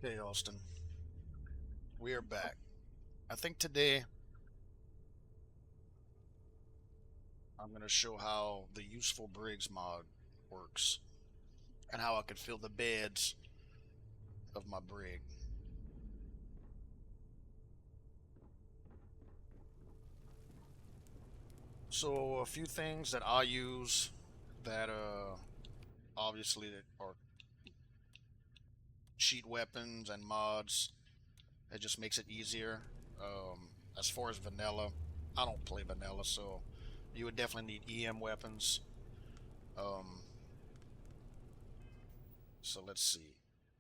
Okay, Austin, we are back. I think today I'm going to show how the useful Brigs mod works and how I can fill the beds of my Brig. So, a few things that I use that obviously are cheat weapons and mods. It just makes it easier. As far as vanilla, I don't play vanilla, so you would definitely need EM weapons. Um, So let's see.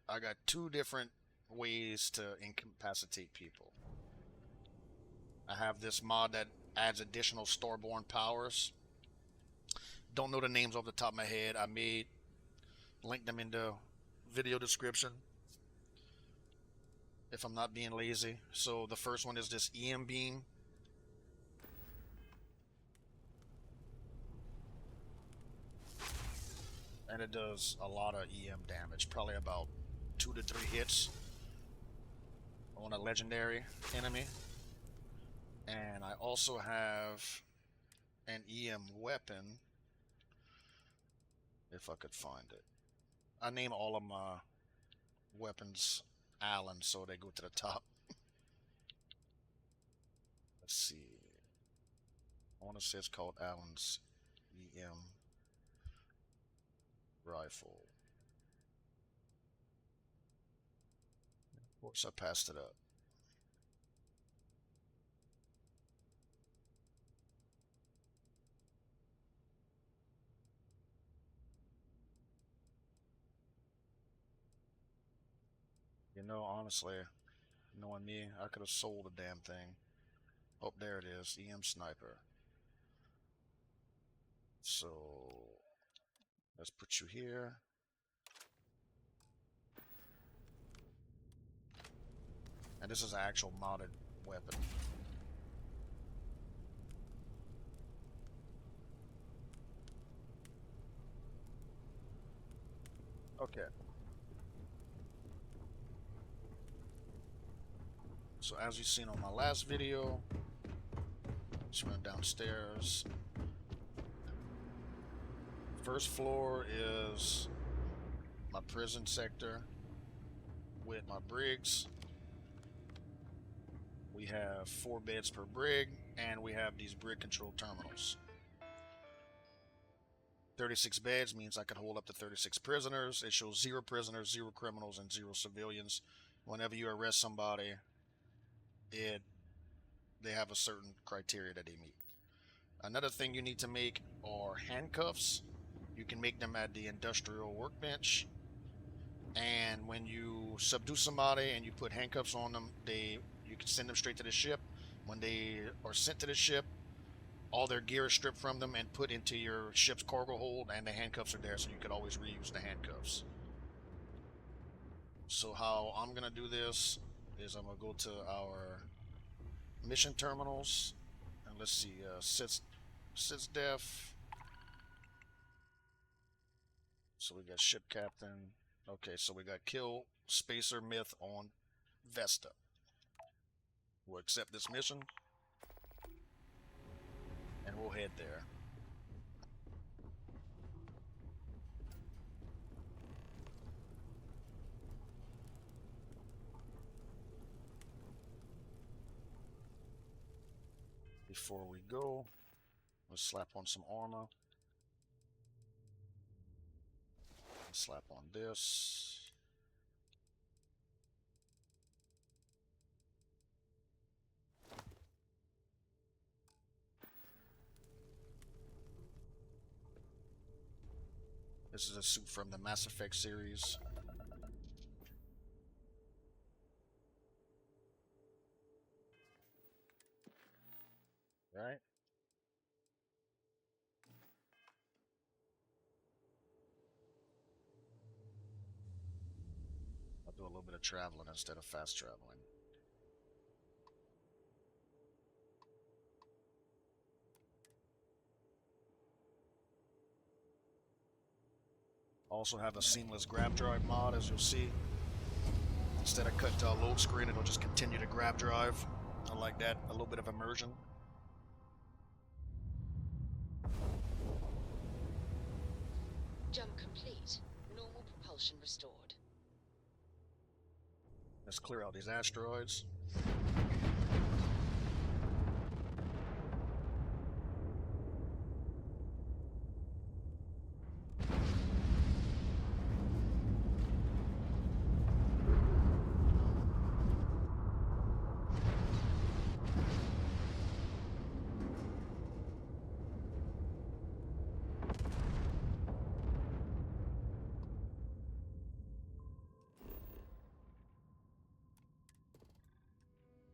I got two different ways to incapacitate people. I have this mod that adds additional storeborn powers. Don't know the names off the top of my head. I may link them in the video description if I'm not being lazy. So the first one is this EM beam. And it does a lot of EM damage, probably about 2 to 3 hits on a legendary enemy. And I also have an EM weapon, if I could find it. I name all of my weapons Allen so they go to the top. Let's see. I want to say it's called Allen's EM rifle. Of course, I passed it up. You know, honestly, knowing me, I could have sold the damn thing. Oh, there it is. EM sniper. So let's put you here. And this is an actual modded weapon. Okay. So as you've seen on my last video, let's run downstairs. First floor is my prison sector with my Brigs. We have 4 beds per Brig, and we have these Brig control terminals. 36 beds means I can hold up to 36 prisoners. It shows 0 prisoners, 0 criminals, and 0 civilians. Whenever you arrest somebody, it they have a certain criteria that they meet. Another thing you need to make are handcuffs. You can make them at the industrial workbench. And when you subdue somebody and you put handcuffs on them, you can send them straight to the ship. When they are sent to the ship, all their gear is stripped from them and put into your ship's cargo hold, and the handcuffs are there, so you could always reuse the handcuffs. So how I'm gonna do this is I'm gonna go to our mission terminals, and let's see, sits def. So we got ship captain. Okay, so we got kill spacer myth on Vesta. We'll accept this mission, and we'll head there. Before we go, let's slap on some armor. Slap on this. This is a suit from the Mass Effect series. Right? I'll do a little bit of traveling instead of fast traveling. Also have a seamless grab drive mod, as you'll see. Instead of cut to a load screen, it'll just continue to grab drive. I like that, a little bit of immersion. Jump complete. Normal propulsion restored. Let's clear out these asteroids.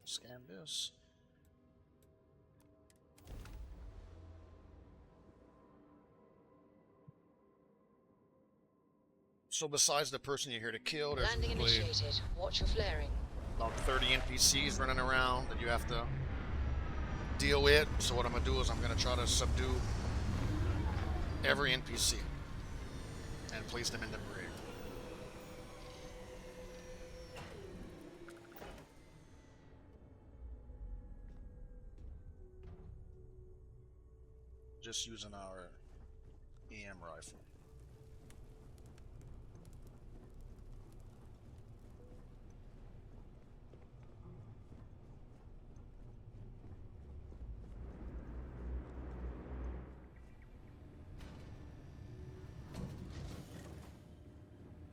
Scan this. So besides the person you're here to kill, there's Landing initiated. Watch your flaring. about 30 NPCs running around that you have to deal with. So what I'm going to do is I'm going to try to subdue every NPC and place them in the brig. Just using our EM rifle.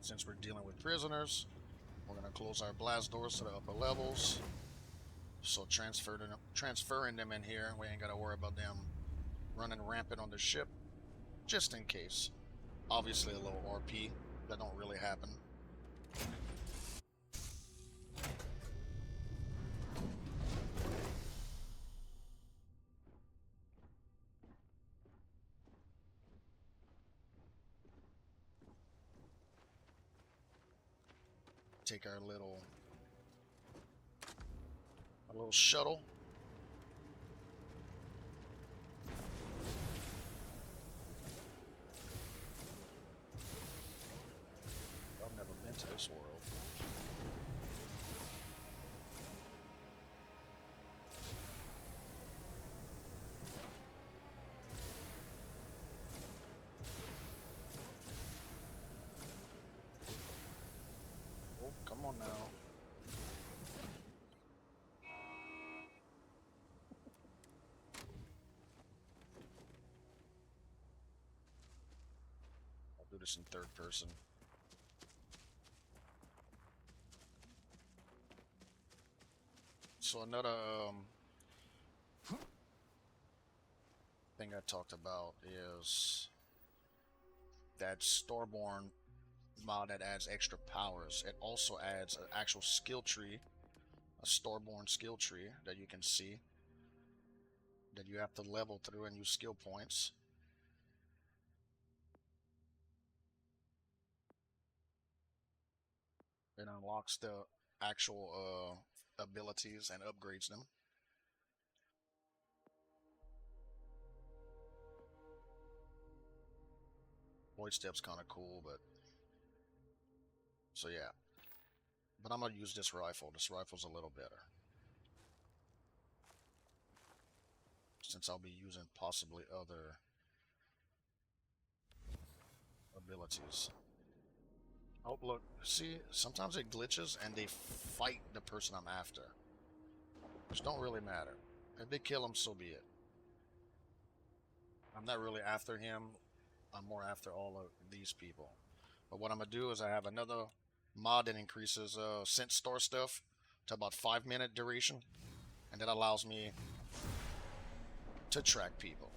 Since we're dealing with prisoners, we're going to close our blast doors to the upper levels. So transferring them in here, we ain't got to worry about them running rampant on the ship, just in case. Obviously a little RP, that don't really happen. Take our little shuttle. I've never been to this world. Oh, come on now. I'll do this in third person. So another thing I talked about is that Starborn mod that adds extra powers. It also adds an actual skill tree, a Starborn skill tree that you can see, that you have to level through and use skill points. It unlocks the actual abilities and upgrades them. Void Step's kind of cool, but so yeah. But I'm gonna use this rifle. This rifle's a little better, since I'll be using possibly other abilities. Oh, look, see, sometimes it glitches and they fight the person I'm after, which don't really matter. If they kill him, so be it. I'm not really after him. I'm more after all of these people. But what I'm gonna do is I have another mod that increases scent store stuff to about 5-minute duration, and that allows me to track people.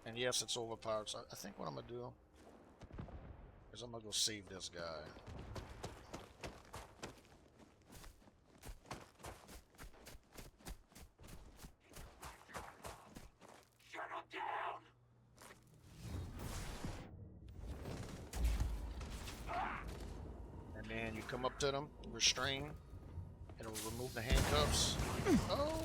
And yes, it's overpowered, so I think what I'm gonna do is I'm gonna go save this guy. Shut him down! And then you come up to them, restrain, it'll remove the handcuffs. Oh!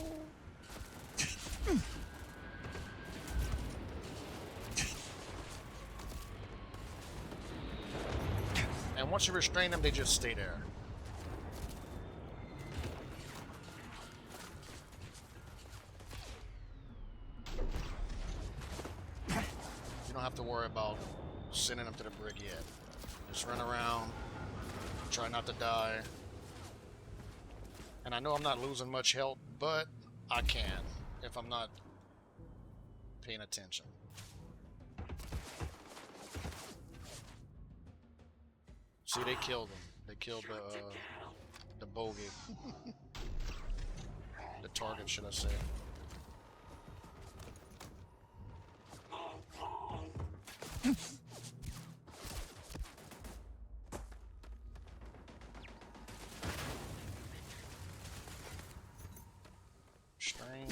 And once you restrain them, they just stay there. You don't have to worry about sending them to the brig yet. Just run around, try not to die. And I know I'm not losing much health, but I can if I'm not paying attention. See, they killed him. They killed the bogey. The target, should I say. Strain.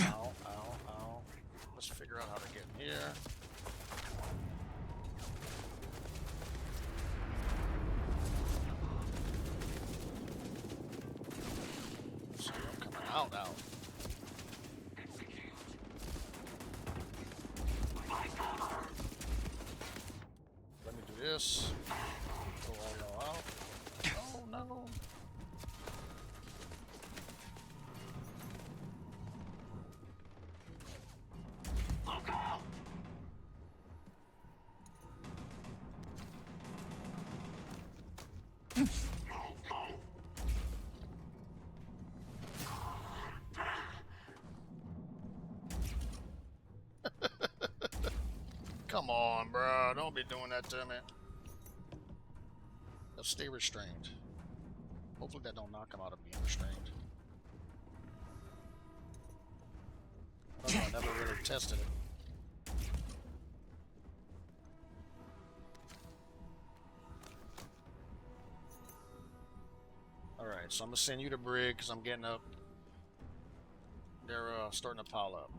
Ow, ow, ow. Let's figure out how to get in here. See, I'm coming out now. Let me do this. Throw all y'all out. Oh no. Come on, bro. Don't be doing that to me. Let's stay restrained. Hopefully that don't knock him out of being restrained. I don't know, I never really tested it. Alright, so I'm gonna send you to brig because I'm getting up. They're starting to pile up.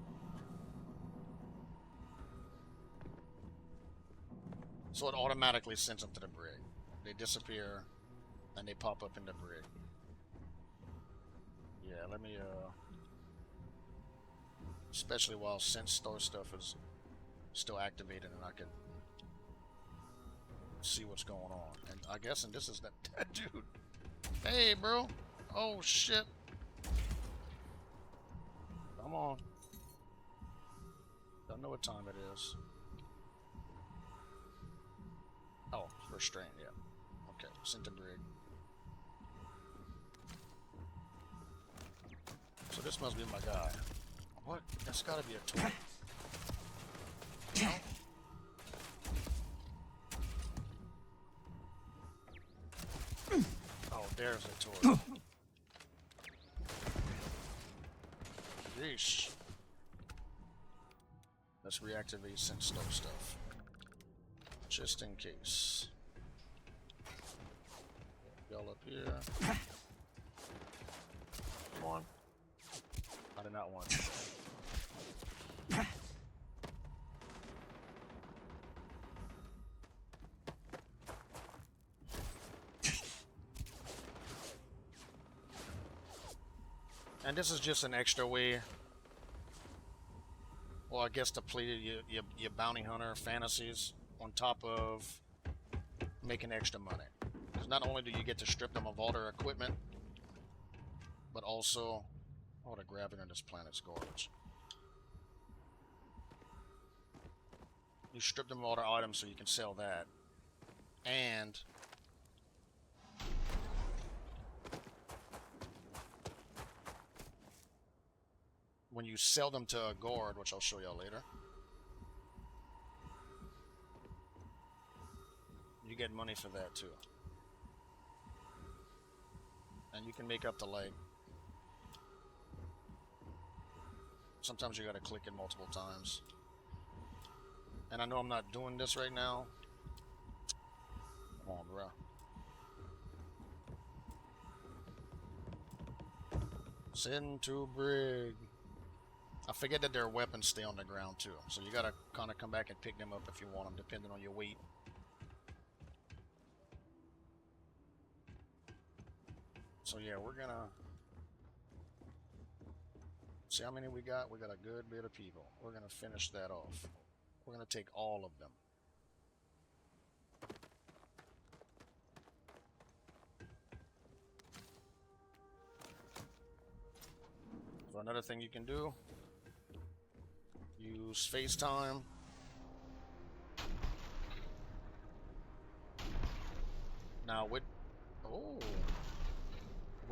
So it automatically sends them to the brig. They disappear, and they pop up in the brig. Yeah, let me, especially while sense store stuff is still activated and I can see what's going on. And I guess, and this is that dude. Hey, bro. Oh, shit. Come on. Don't know what time it is. Oh, restraint, yeah. Okay, sent to brig. So this must be my guy. What? That's gotta be a toy. No? Oh, there's a toy. Yeesh. Let's reactivate sense store stuff. Just in case. Y'all up here. Come on. I did not want to. And this is just an extra way, well, I guess to play your bounty hunter fantasies on top of making extra money. Because not only do you get to strip them of all their equipment, but also, oh, the gravity on this planet's garbage. You strip them of all their items so you can sell that. And when you sell them to a guard, which I'll show y'all later, you get money for that too. And you can make up to like, sometimes you gotta click it multiple times. And I know I'm not doing this right now. Come on, bro. Send to brig. I forget that their weapons stay on the ground too, so you gotta kind of come back and pick them up if you want them, depending on your weight. So yeah, we're gonna see how many we got. We got a good bit of people. We're gonna finish that off. We're gonna take all of them. another thing you can do. Use FaceTime. Now with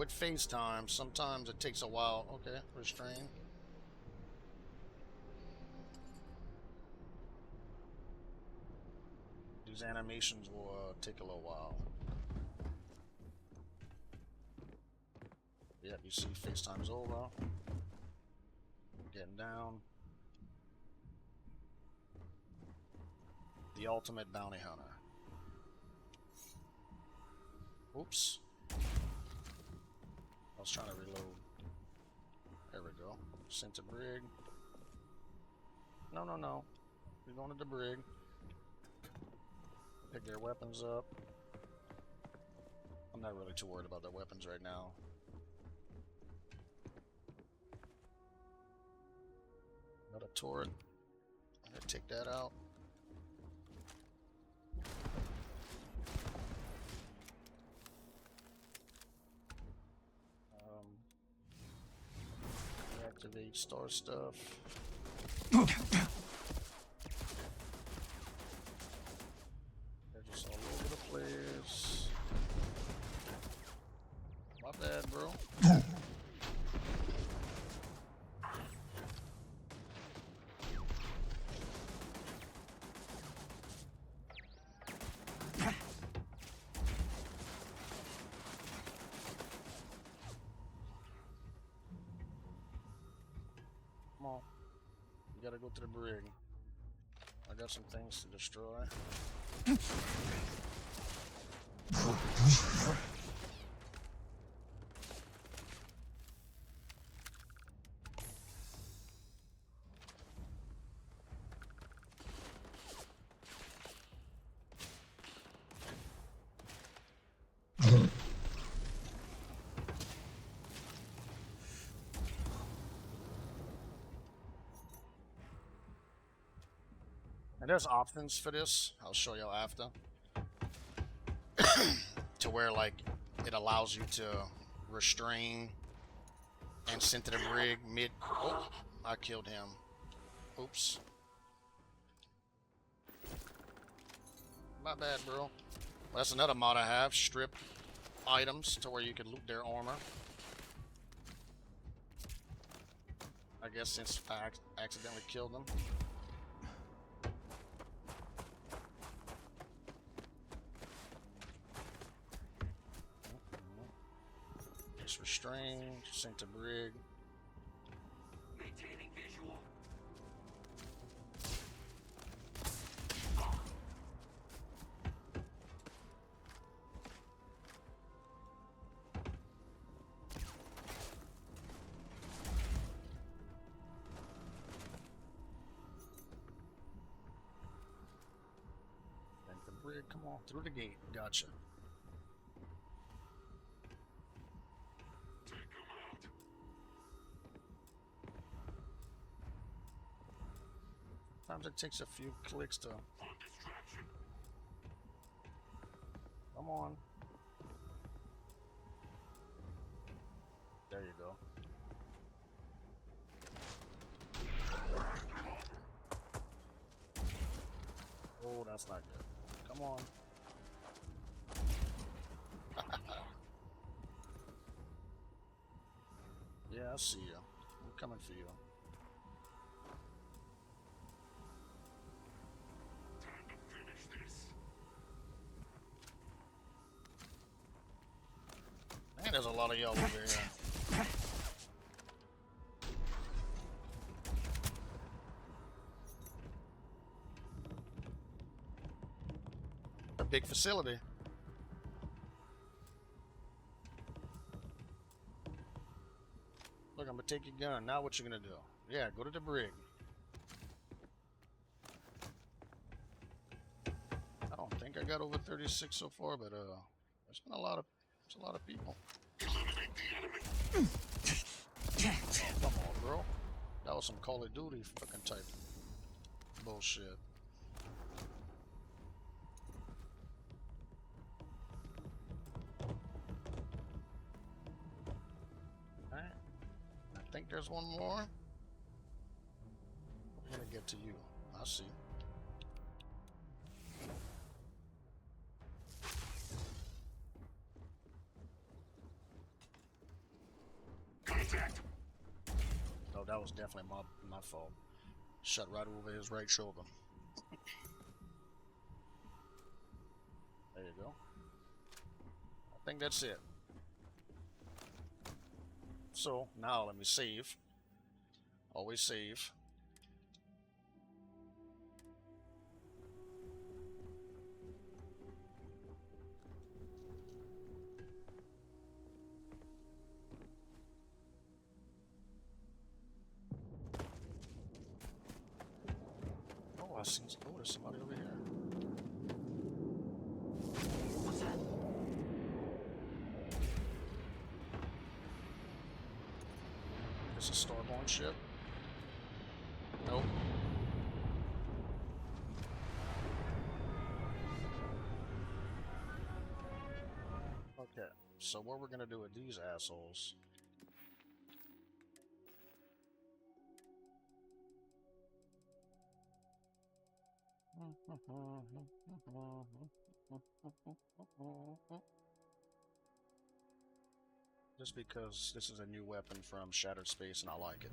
FaceTime, sometimes it takes a while. Okay, restrain. These animations will take a little while. Yep, you see FaceTime's over. Getting down. The ultimate bounty hunter. Oops. I was trying to reload. There we go. Sent to Brig. No, no, no. We're going to the Brig. Pick their weapons up. I'm not really too worried about their weapons right now. Another turret. I'm gonna take that out. Activate star stuff. They're just all over the place. My bad, bro. Come on. You gotta go to the Brig. I got some things to destroy. And there's options for this. I'll show you after. To where like it allows you to restrain and send to the Brig mid. Oh, I killed him. Oops. My bad, bro. Well, that's another mod I have. Strip items to where you can loot their armor. I guess since I accidentally killed them. Just restrain, sent to Brig. Maintaining visual. Sent to Brig, come on, through the gate. Gotcha. Sometimes it takes a few clicks to. Come on. There you go. Oh, that's not good. Come on. Yeah, I see you. I'm coming for you. Man, there's a lot of y'all over here. A big facility. Look, I'm gonna take your gun. Now what you gonna do? Yeah, go to the Brig. I don't think I got over 36 so far, but there's been a lot of people. Oh, come on, bro. That was some Call of Duty fucking type bullshit. Alright. think there's one more. I'm gonna get to you. I see. Contact. Oh, that was definitely my fault. Shot right over his right shoulder. There you go. I think that's it. So now let me save. Always save. Oh, I see. Oh, there's somebody over here. What's that? It's a starborn ship. Nope. Okay, so what we're gonna do with these assholes? Just because this is a new weapon from Shattered Space and I like it.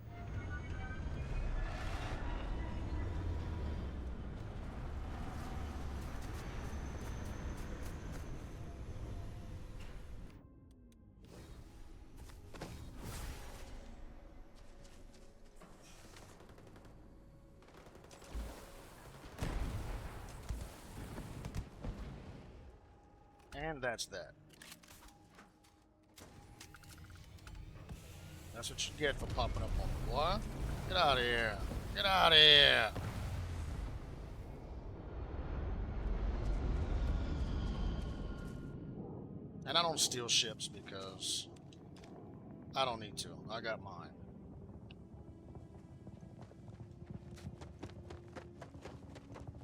And that's that. That's what you get for popping up on me, boy. Get out of here. Get out of here. And I don't steal ships because I don't need to. I got mine.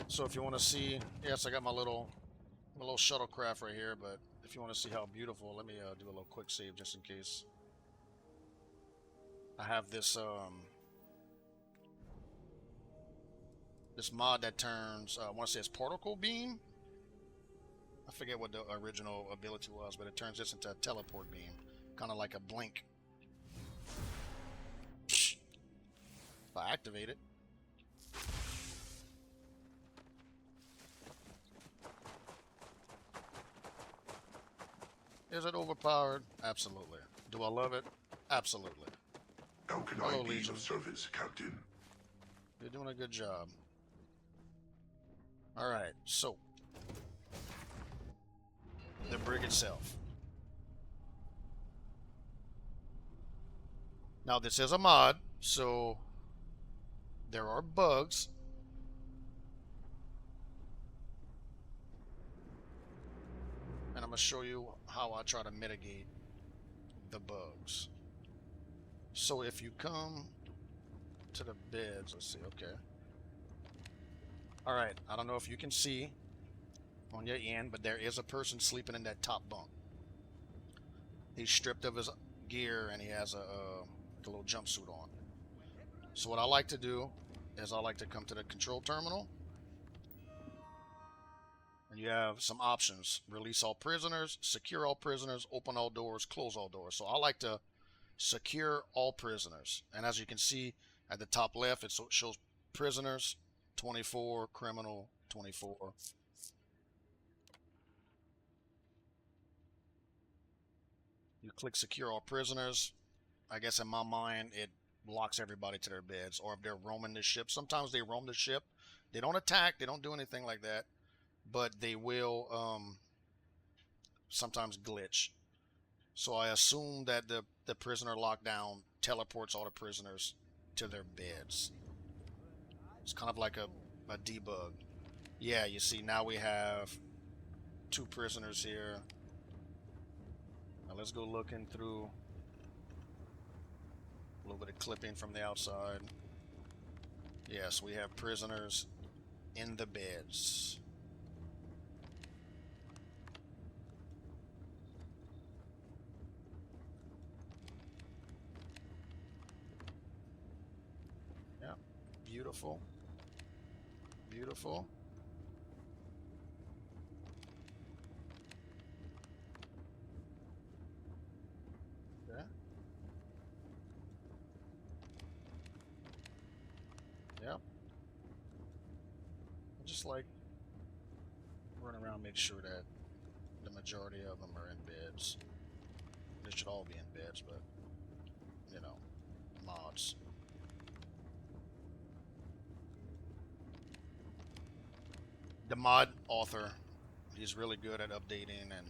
So if you want to see, yes, I got my little shuttlecraft right here, but if you want to see how beautiful, let me do a little quick save just in case. I have this this mod that turns I want to say it's particle beam. I forget what the original ability was, but it turns this into a teleport beam, kind of like a blink. If I activate it. Is it overpowered? Absolutely. Do I love it? Absolutely. How can Hello, I be Legion. of service, Captain? You're doing a good job. Alright, so the brig itself. Now this is a mod, so there are bugs. And I'm going to show you how I try to mitigate the bugs. So if you come to the beds, let's see, okay. Alright, I don't know if you can see on your end, but there is a person sleeping in that top bunk. He's stripped of his gear and he has a little jumpsuit on. So what I like to do is I like to come to the control terminal. And you have some options. Release all prisoners, secure all prisoners, open all doors, close all doors. So I like to secure all prisoners. And as you can see at the top left, it shows prisoners 24, criminal 24. You click secure all prisoners. I guess in my mind it locks everybody to their beds, or if they're roaming the ship. Sometimes they roam the ship. They don't attack, they don't do anything like that, but they will sometimes glitch. So I assume that the prisoner lockdown teleports all the prisoners to their beds. It's kind of like a debug. Yeah, you see now we have 2 prisoners here. Now let's go looking through a little bit of clipping from the outside. Yes, we have prisoners in the beds. Beautiful. Beautiful. Yeah. Yep. I just like run around, make sure that the majority of them are in beds. They should all be in beds, but you know, mods. The mod author, he's really good at updating and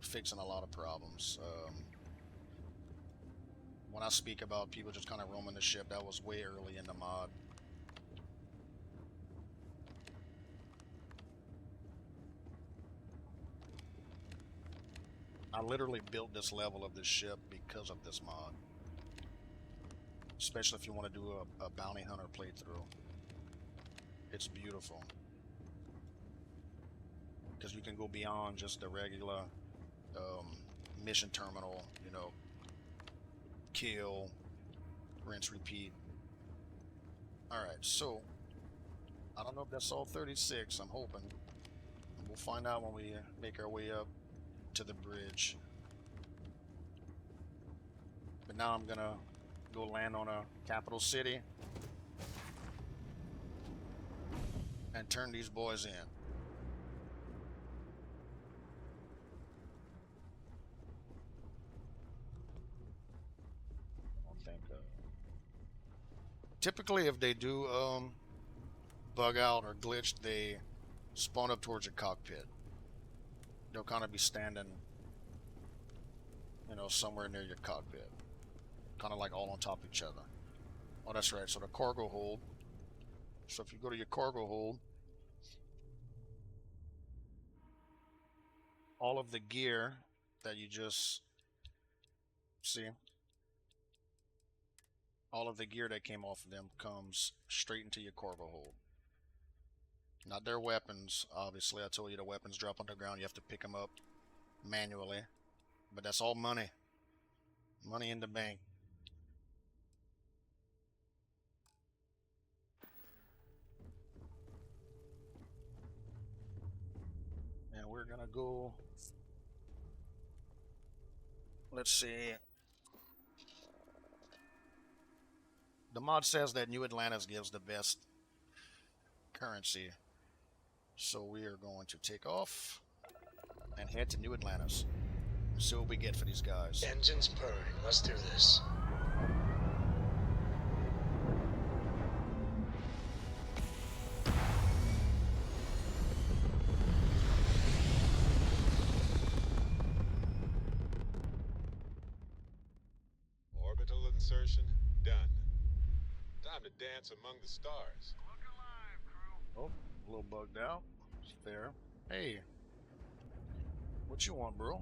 fixing a lot of problems. When I speak about people just kind of roaming the ship, that was way early in the mod. I literally built this level of this ship because of this mod. Especially if you want to do a bounty hunter playthrough. It's beautiful. Because you can go beyond just the regular mission terminal, you know, kill, rinse, repeat. Alright, so I don't know if that's all 36. I'm hoping. We'll find out when we make our way up to the bridge. But now I'm gonna go land on a capital city and turn these boys in. I don't think. Typically, if they do bug out or glitch, they spawn up towards your cockpit. They'll kind of be standing, you know, somewhere near your cockpit, kind of like all on top of each other. Oh, that's right. So the cargo hold. So if you go to your cargo hold, all of the gear that you just see, all of the gear that came off of them comes straight into your cargo hold. Not their weapons, obviously. I told you the weapons drop on the ground. You have to pick them up manually. But that's all money. Money in the bank. And we're gonna go. Let's see. The mod says that New Atlantis gives the best currency. So we are going to take off and head to New Atlantis. See what we get for these guys. Engines purring. Let's do this. Orbital insertion done. Time to dance among the stars. Look alive, crew. Oh, a little bugged out. It's fair. Hey, what you want, bro?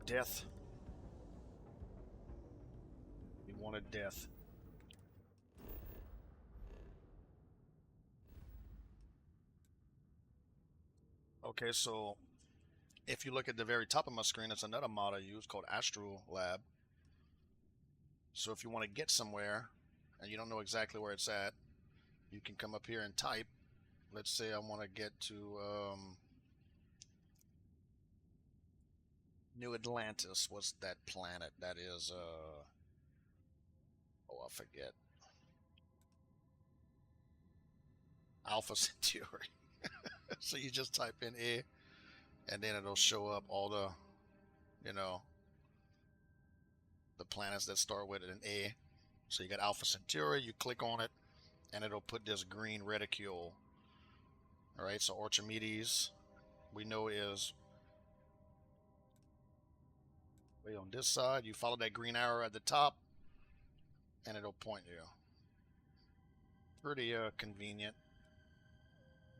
Death. We wanted death. Okay, so if you look at the very top of my screen, it's another mod I use called Astro Lab. So if you want to get somewhere and you don't know exactly where it's at, you can come up here and type. Let's say I want to get to New Atlantis. What's that planet? That is oh, I forget. Alpha Centauri. So you just type in A and then it'll show up all the, you know, the planets that start with an A. So you got Alpha Centauri, you click on it and it'll put this green reticule. Alright, so Archimedes we know is way on this side. You follow that green arrow at the top and it'll point you. Pretty convenient.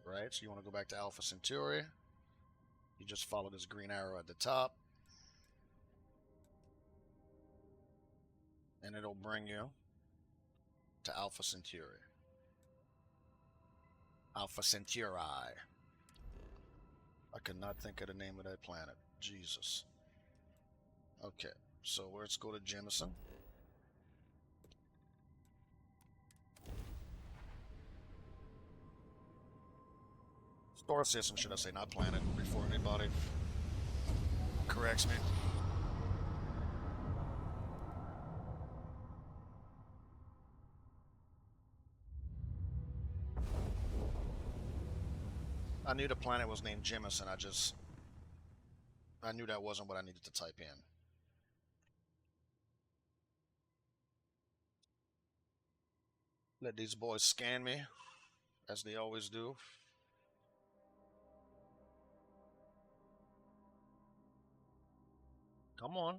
Right, so you want to go back to Alpha Centauri. You just follow this green arrow at the top. And it'll bring you to Alpha Centauri. Alpha Centauri. I could not think of the name of that planet. Jesus. Okay, so let's go to Jemison. Star system, should I say, not planet, before anybody corrects me. I knew the planet was named Jemison. I knew that wasn't what I needed to type in. Let these boys scan me, as they always do. Come on.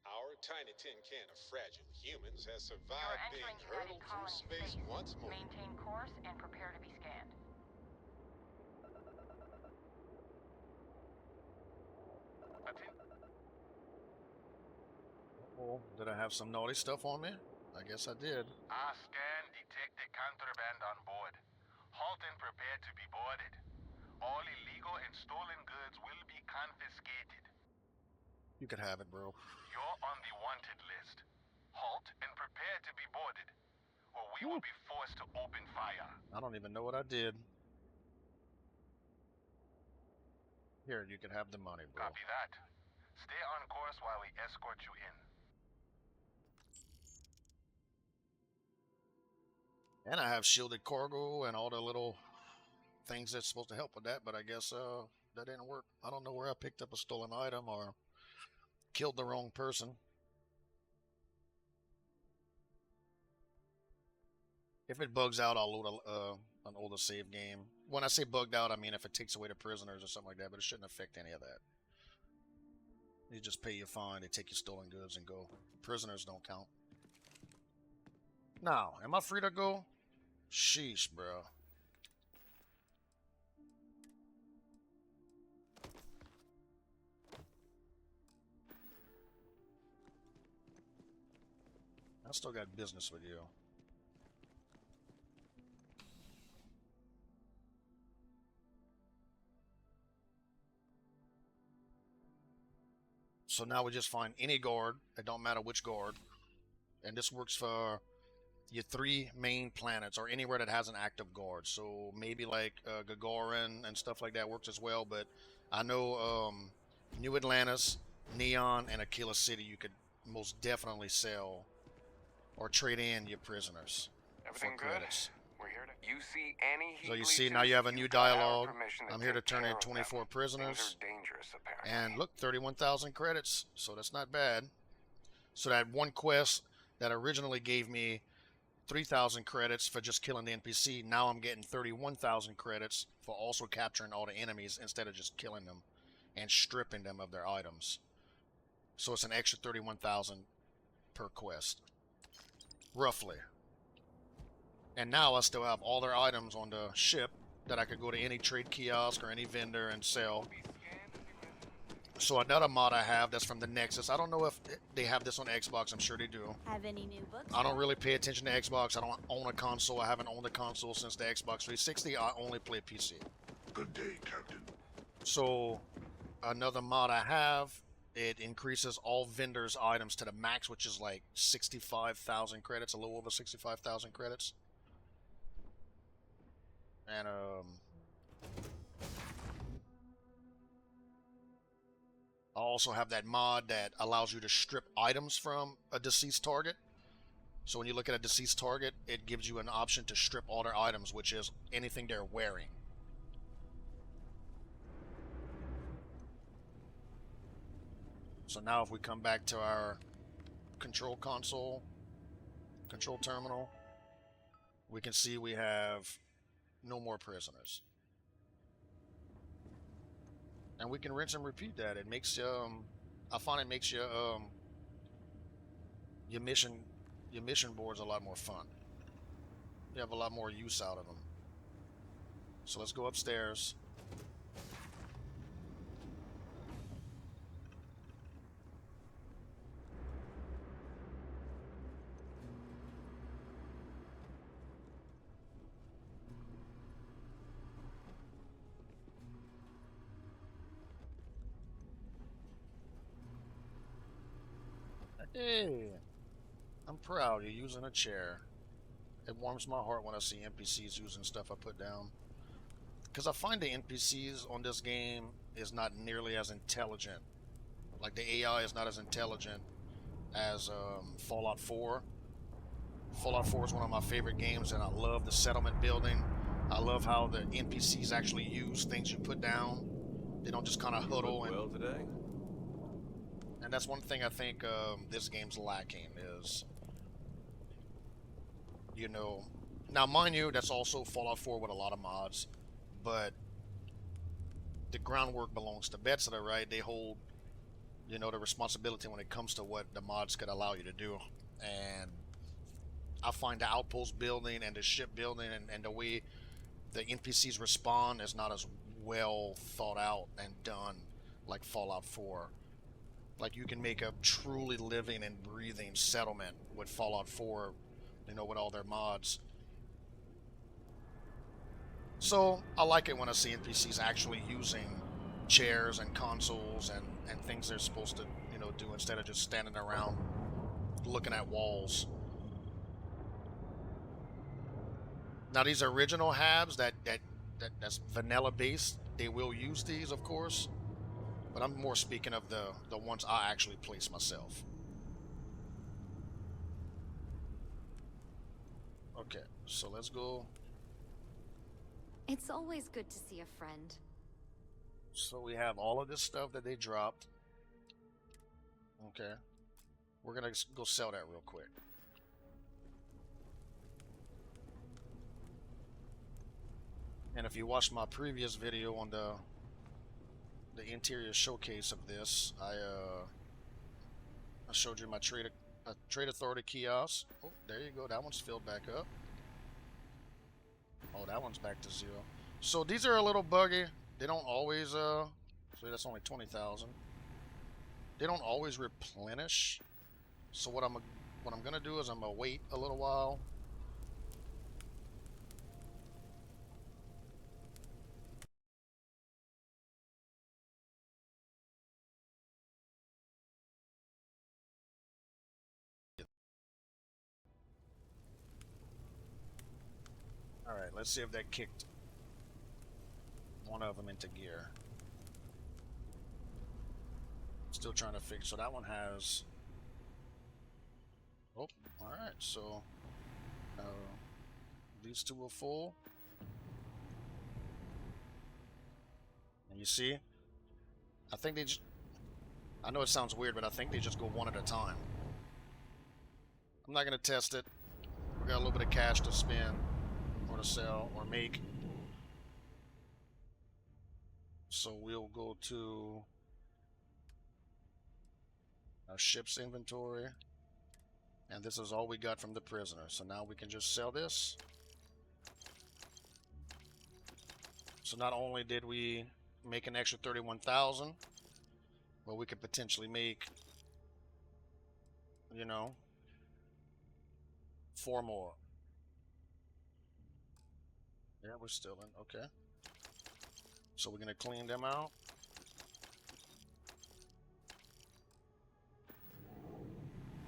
Our tiny tin can of fragile humans has You're survived being entering hurtled United through Colony space once more. Maintain course and prepare to be scanned. Oh, did I have some naughty stuff on me? I guess I did. Our scan detected contraband on board. Halt and prepare to be boarded. All illegal and stolen goods will be confiscated. You could have it, bro. You're on the wanted list. Halt and prepare to be boarded, or we will be forced to open fire. I don't even know what I did. Here, you could have the money, bro. Copy that. Stay on course while we escort you in. And I have shielded cargo and all the little things that's supposed to help with that, but I guess that didn't work. I don't know where I picked up a stolen item or killed the wrong person. If it bugs out, I'll load an older save game. When I say bugged out, I mean if it takes away the prisoners or something like that, but it shouldn't affect any of that. You just pay your fine, they take your stolen goods and go. Prisoners don't count. Now, am I free to go? Sheesh, bro. I still got business with you. So now we just find any guard. It don't matter which guard. And this works for your 3 main planets or anywhere that has an active guard. So maybe like Gagarin and stuff like that works as well. But I know New Atlantis, Neon, and Aquila City you could most definitely sell or trade in your prisoners Everything for good? credits. We're here to. You see any So you Heatley see now you have a new you've got our dialogue. permission I'm here to take turn care in of 24 them. prisoners. Things are dangerous, apparently. And look, 31,000 credits. So that's not bad. So that one quest that originally gave me 3,000 credits for just killing the NPC, now I'm getting 31,000 credits for also capturing all the enemies instead of just killing them and stripping them of their items. So it's an extra 31,000 per quest, roughly. And now I still have all their items on the ship that I could go to any trade kiosk or any vendor and sell. So another mod I have that's from the Nexus. I don't know if they have this on Xbox. I'm sure they do. Have any new books? I don't really pay attention to Xbox. I don't own a console. I haven't owned a console since the Xbox 360. I only play PC. Good day, Captain. So another mod I have, it increases all vendors' items to the max, which is like 65,000 credits, a little over 65,000 credits. And I also have that mod that allows you to strip items from a deceased target. So when you look at a deceased target, it gives you an option to strip all their items, which is anything they're wearing. So now if we come back to our control console, control terminal, we can see we have no more prisoners. And we can rinse and repeat that. It makes I find it makes your mission boards a lot more fun. You have a lot more use out of them. So let's go upstairs. Hey, I'm proud you're using a chair. It warms my heart when I see NPCs using stuff I put down. Because I find the NPCs on this game is not nearly as intelligent. Like the AI is not as intelligent as Fallout 4. Fallout 4 is one of my favorite games, and I love the settlement building. I love how the NPCs actually use things you put down. They don't just kind of huddle and. Well today. And that's one thing I think this game's lacking is, you know, now mind you, that's also Fallout 4 with a lot of mods, but the groundwork belongs to Bethesda, right? They hold, you know, the responsibility when it comes to what the mods could allow you to do. And I find the outpost building and the ship building and the way the NPCs respond is not as well thought out and done like Fallout 4. Like, you can make a truly living and breathing settlement with Fallout 4, you know, with all their mods. So I like it when I see NPCs actually using chairs and consoles and things they're supposed to, you know, do instead of just standing around looking at walls. Now these original habs that's vanilla based, they will use these, of course, but I'm more speaking of the ones I actually place myself. Okay, so let's go. It's always good to see a friend. So we have all of this stuff that they dropped. Okay, we're gonna go sell that real quick. And if you watched my previous video on the interior showcase of this, I showed you my trade authority kiosk. Oh, there you go. That one's filled back up. Oh, that one's back to 0. So these are a little buggy. They don't always so that's only 20,000. They don't always replenish. So what I'm gonna do is I'm gonna wait a little while. Alright, let's see if that kicked one of them into gear. Still trying to fix. So that one has. Oh, alright, so these two are full. And you see? I think they just. I know it sounds weird, but I think they just go one at a time. I'm not going to test it. We got a little bit of cash to spend, or to sell, or make. So we'll go to our ship's inventory. And this is all we got from the prisoner. So now we can just sell this. So not only did we make an extra 31,000, but we could potentially make, you know, 4 more. Yeah, we're still in. Okay. So we're going to clean them out.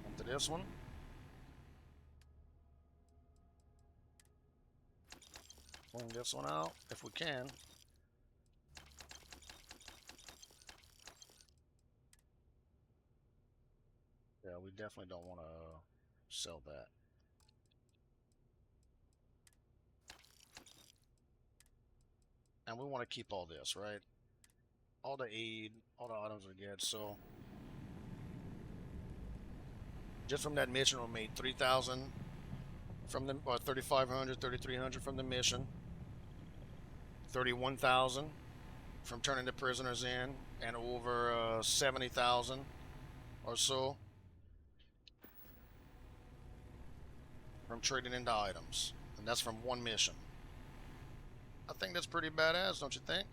Into this one. Clean this one out if we can. Yeah, we definitely don't want to sell that. And we want to keep all this, right? All the aid, all the items we get. So just from that mission, we made 3,000 from the, or 3,500, 3,300 from the mission. 31,000 from turning the prisoners in, and over 70,000 or so from trading into items. And that's from one mission. I think that's pretty badass, don't you think?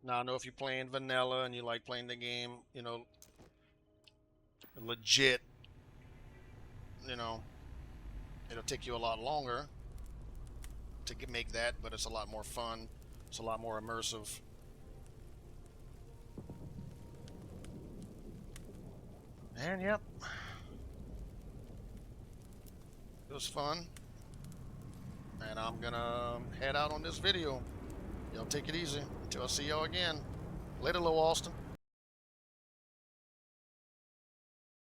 Now, I know if you're playing vanilla and you like playing the game, you know, legit, you know, it'll take you a lot longer to make that, but it's a lot more fun. It's a lot more immersive. And yep, it was fun. And I'm gonna head out on this video. Y'all take it easy until I see y'all again. Later, Low Austin.